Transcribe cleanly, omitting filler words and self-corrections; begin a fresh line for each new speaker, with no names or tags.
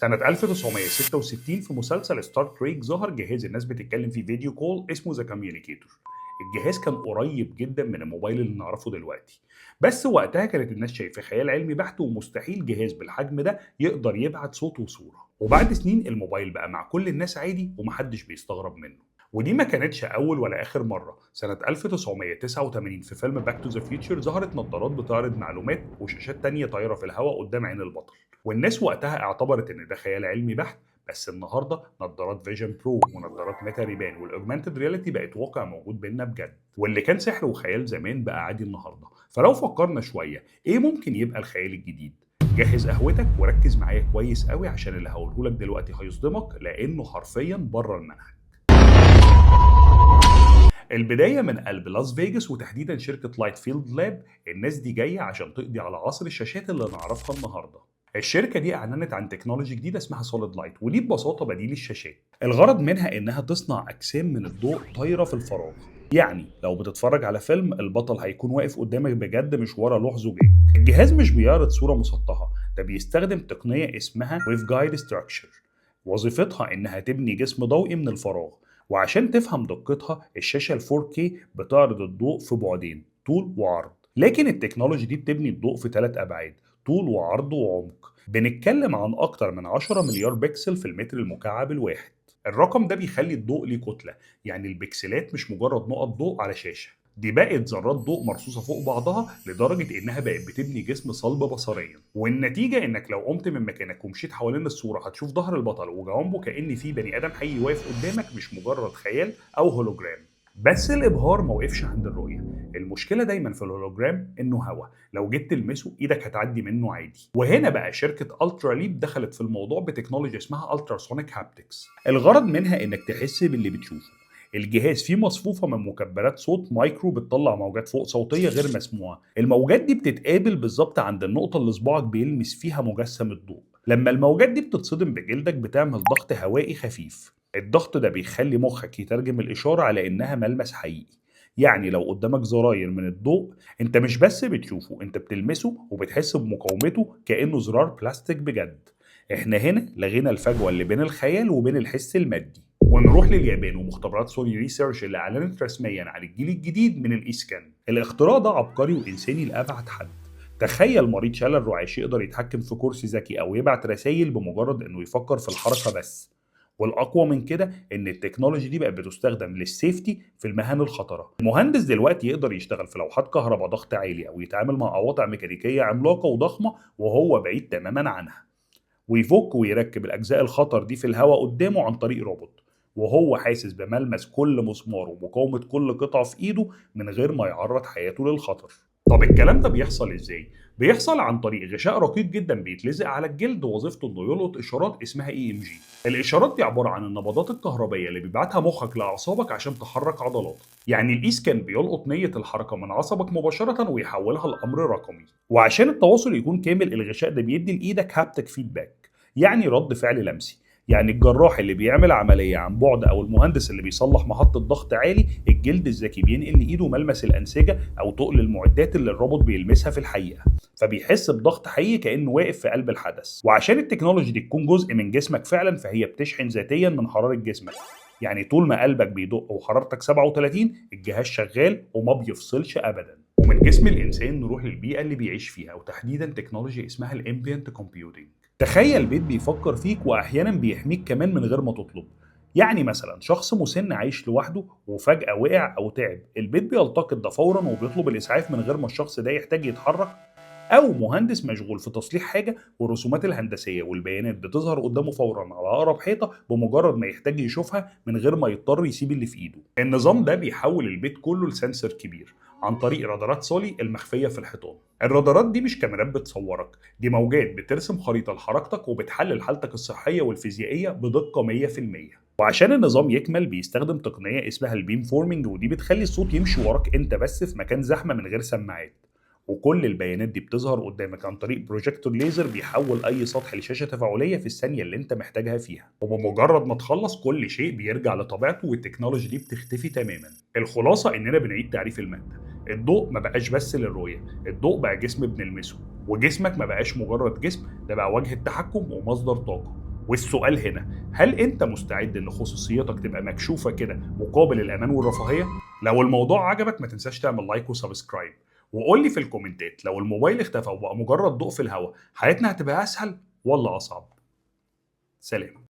سنة 1966 في مسلسل ستار تريك ظهر جهاز الناس بتتكلم فيه فيديو كول اسمه ذا كوميونيكيتور. الجهاز كان قريب جدا من الموبايل اللي نعرفه دلوقتي، بس وقتها كانت الناس شايفة خيال علمي بحت ومستحيل جهاز بالحجم ده يقدر يبعت صوت وصورة. وبعد سنين الموبايل بقى مع كل الناس عادي ومحدش بيستغرب منه. ودي ما كانتش أول ولا آخر مرة. سنة 1989 في فيلم باك تو ذا فيوتشر ظهرت نظارات بتعرض معلومات وشاشات تانية طايرة في الهواء قدام عين البطل، والناس وقتها اعتبرت ان ده خيال علمي بحت. بس النهارده نظارات فيجن برو ونظارات ميتا ريبان والاوجمانتد رياليتي بقت واقع موجود بينا بجد، واللي كان سحر وخيال زمان بقى عادي النهارده. فلو فكرنا شويه ايه ممكن يبقى الخيال الجديد؟ جهز قهوتك وركز معايا كويس قوي عشان اللي هقوله لك دلوقتي هيصدمك لانه حرفيا بره المنهج. البداية من قلب لاس فيجاس وتحديدا شركة لايت فيلد لاب. الناس دي جاية عشان تقضي على عصر الشاشات اللي نعرفها النهاردة. الشركة دي أعلنت عن تكنولوجي جديدة اسمها سوليد لايت، ودي ببساطة بديل الشاشات. الغرض منها إنها تصنع أجسام من الضوء طايرة في الفراغ. يعني لو بتتفرج على فيلم البطل هيكون واقف قدامك بجد مش ورا لوح زجاج. الجهاز مش بيعرض صورة مسطحة، ده بيستخدم تقنية اسمها ويف جايد ستراكشر. وظيفتها إنها تبني جسم ضوئي من الفراغ. وعشان تفهم دقتها الشاشة ال 4K بتعرض الضوء في بعدين طول وعرض، لكن التكنولوجي دي بتبني الضوء في 3 أبعاد: طول وعرض وعمق. بنتكلم عن أكتر من 10 مليار بكسل في المتر المكعب الواحد. الرقم ده بيخلي الضوء ليه كتلة، يعني البكسلات مش مجرد نقط ضوء على شاشة، دي بقت ذرات ضوء مرصوصة فوق بعضها لدرجة إنها بقت بتبني جسم صلب بصريا. والنتيجة إنك لو قمت من مكانك ومشيت حوالين الصورة هتشوف ظهر البطل وجوانبه كأن في بني آدم حي واقف قدامك، مش مجرد خيال أو هولوجرام. بس الإبهار ما وقفش عند الرؤية. المشكلة دايما في الهولوجرام إنه هوا، لو جيت تلمسه إيدك هتعدي منه عادي. وهنا بقى شركة ألترا ليب دخلت في الموضوع بتكنولوجيا اسمها ألتراسونيك هابتكس. الغرض منها إنك تحس باللي بتشوفه. الجهاز فيه مصفوفة من مكبرات صوت مايكرو بتطلع موجات فوق صوتية غير مسموعة. الموجات دي بتتقابل بالظبط عند النقطة اللي صباعك بيلمس فيها مجسم الضوء. لما الموجات دي بتتصدم بجلدك بتعمل ضغط هوائي خفيف. الضغط ده بيخلي مخك يترجم الإشارة على إنها ملمس حقيقي. يعني لو قدامك زراير من الضوء انت مش بس بتشوفه، انت بتلمسه وبتحس بمقاومته كأنه زرار بلاستيك بجد. احنا هنا لغينا الفجوة اللي بين الخيال وبين الحس المادي. ونروح لليابان ومختبرات سوني ريسيرش اللي اعلنت رسميا عن الجيل الجديد من الاي سكان. الاختراع ده عبقري وانساني لابعد حد. تخيل مريض شلل رعاش يقدر يتحكم في كرسي ذكي او يبعت رسائل بمجرد انه يفكر في الحركه بس. والاقوى من كده ان التكنولوجي دي بقت بتستخدم للسيفتي في المهن الخطره. المهندس دلوقتي يقدر يشتغل في لوحات كهرباء ضغط عالي او يتعامل مع قواطع ميكانيكيه عملاقه وضخمه وهو بعيد تماما عنها، ويفك ويركب الأجزاء الخطر دي في الهواء قدامه عن طريق روبوت، وهو حاسس بملمس كل مسمار ومقاومة كل قطعة في إيده من غير ما يعرض حياته للخطر. طب الكلام ده بيحصل إزاي؟ بيحصل عن طريق غشاء رقيق جدا بيتلزق على الجلد وظيفته إنه يلقط إشارات اسمها EMG. الإشارات دي عبارة عن النبضات الكهربية اللي بيبعتها مخك لأعصابك عشان تحرك عضلاتك. يعني الإي سكان بيلقط نية الحركة من عصبك مباشرة ويحولها لأمر رقمي. وعشان التواصل يكون كامل الغشاء ده بيدي لإيدك هابتك فيدباك، يعني رد فعل لمسي. يعني الجراح اللي بيعمل عملية عن بعد أو المهندس اللي بيصلح محطة ضغط عالي، الجلد الذكي بينقل لإيده ملمس الأنسجة أو تقل المعدات اللي الروبوت بيلمسها في الحقيقة، فبيحس بضغط حقيقي كأنه واقف في قلب الحدث. وعشان التكنولوجي دي تكون جزء من جسمك فعلا فهي بتشحن ذاتيا من حرارة جسمك. يعني طول ما قلبك بيدق وحرارتك 37 الجهاز شغال وما بيفصلش أبدا. ومن جسم الإنسان نروح للبيئة اللي بيعيش فيها وتحديدا تكنولوجيا اسمها الامبيانت كومبيوتنج. تخيل بيت بيفكر فيك واحيانا بيحميك كمان من غير ما تطلب. يعني مثلا شخص مسن عايش لوحده وفجأة وقع او تعب، البيت بيلتقط ده فورا وبيطلب الاسعاف من غير ما الشخص ده يحتاج يتحرك. او مهندس مشغول في تصليح حاجة والرسومات الهندسية والبيانات بتظهر قدامه فورا على اقرب حيطة بمجرد ما يحتاج يشوفها من غير ما يضطر يسيب اللي في ايده. النظام ده بيحول البيت كله لسنسور كبير عن طريق رادارات سولي المخفية في الحيطان. الرادارات دي مش كاميرات بتصورك، دي موجات بترسم خريطة لحركتك وبتحلل حالتك الصحية والفيزيائية بدقة 100%. وعشان النظام يكمل بيستخدم تقنية اسمها البيم فورمينج، ودي بتخلي الصوت يمشي وراك انت بس في مكان زحمة من غير سماعات. وكل البيانات دي بتظهر قدامك عن طريق بروجيكتور ليزر بيحول اي سطح لشاشه تفاعليه في الثانيه اللي انت محتاجها فيها. وبمجرد ما تخلص كل شيء بيرجع لطبيعته والتكنولوجي دي بتختفي تماما. الخلاصه اننا بنعيد تعريف الماده. الضوء ما بقاش بس للرؤيه، الضوء بقى جسم بنلمسه. وجسمك ما بقاش مجرد جسم، ده بقى واجهه تحكم ومصدر طاقه. والسؤال هنا، هل انت مستعد ان خصوصيتك تبقى مكشوفة كده مقابل الامان والرفاهية؟ لو الموضوع عجبك ما تنساش تعمل لايك وسبسكرايب، وقول لي في الكومنتات لو الموبايل اختفى وبقى مجرد ضوء في الهواء، حياتنا هتبقى اسهل ولا اصعب؟ سلام.